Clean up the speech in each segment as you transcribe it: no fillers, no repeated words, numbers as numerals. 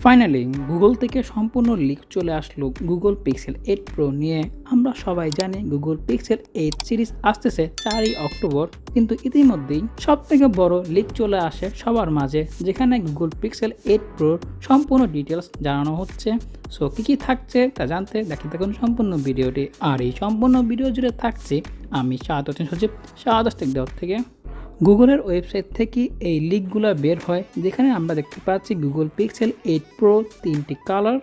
Finally Google থেকে সম্পূর্ণ leak চলে আসলো গুগল পিক্সেল 8 প্রো নিয়ে। আমরা সবাই জানি গুগল পিক্সেল 8 সিরিজ আসতেছে 4ই অক্টোবর, কিন্তু ইতিমধ্যেই সব থেকে বড় লিক চলে আসে সবার মাঝে, যেখানে গুগল পিক্সেল 8 প্রোর সম্পূর্ণ ডিটেলস জানানো হচ্ছে। সো কী থাকছে তা জানতে দেখে থাকুন সম্পূর্ণ ভিডিওটি। আর এই সম্পূর্ণ ভিডিও জুড়ে থাকছে আমি শাহাদ থেকে। গুগলের ওয়েবসাইট থেকে এই লিকগুলো বের হয়, যেখানে আমরা দেখতে পাচ্ছি গুগল পিক্সেল 8 প্রো 3টি কালার,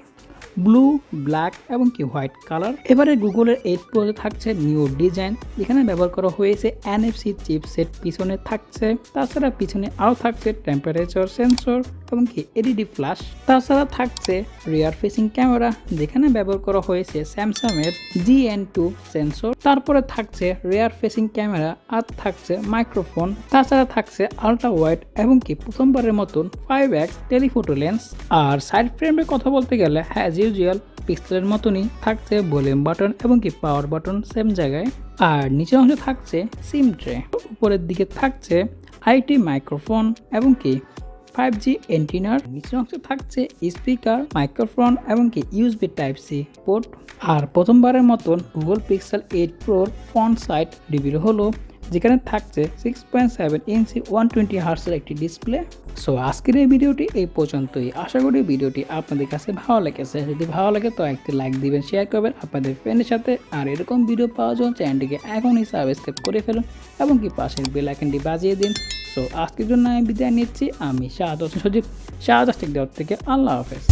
ব্লু, ব্ল্যাক এবং হোয়াইট কালার। এবারে গুগলের 8 প্রোতে থাকছে নিউ ডিজাইন, যেখানে ব্যবহার করা হয়েছে NFC চিপসেট পিছনে থাকছে। তাছাড়া পিছনে আরও থাকছে টেম্পারেচার সেন্সর এবং এলইডি ফ্ল্যাশ। তাছাড়া থাকছে রিয়ার ফেসিং ক্যামেরা, যেখানে ব্যবহার করা হয়েছে স্যামসাংয়ের GN2 সেন্সর। তারপরে থাকছে রিয়ার ফেসিং ক্যামেরা আর থাকছে মাইক্রোফোন। তাছাড়া থাকছে আলট্রা ওয়াইড এবং প্রথমবারের মতন 5x টেলিফোটো লেন্স। আর সাইড ফ্রেমের কথা বলতে গেলে অ্যাজ ইউজুয়াল পিক্সেলের মতনই থাকছে ভলিউম বাটন এবং পাওয়ার বাটন সেম জায়গায়। আর নিচের অংশে থাকছে সিম ট্রে। উপরের দিকে থাকছে আইটি মাইক্রোফোন এবং 5G এন্টিনার। নিচের অংশে থাকছে স্পিকার, মাইক্রোফোন এবং USB Type-C পোর্ট। আর প্রথমবারের মতন গুগল পিক্সেল 8 প্রোর ফ্রন্ট সাইড রিভিল হলো, যেখানে থাকছে 6.7 ইঞ্চি 120 হার্টজের একটি ডিসপ্লে। সো আজকের এই ভিডিওটি এই পর্যন্তই। আশা করি ভিডিওটি আপনাদের কাছে ভালো লেগেছে। যদি ভালো লাগে তো একটি লাইক দিবেন, শেয়ার করবেন আপনাদের ফ্রেন্ডের সাথে। আর এরকম ভিডিও পাওয়ার জন্য চ্যানেলটিকে এখনই সাবস্ক্রাইব করে ফেলুন এবং পাশের বেল আইকনটি বাজিয়ে দিন। সো আজকের জন্য আমি বিদায় নিচ্ছি। আমি শাহাদ থেকে। আল্লাহ হাফেজ।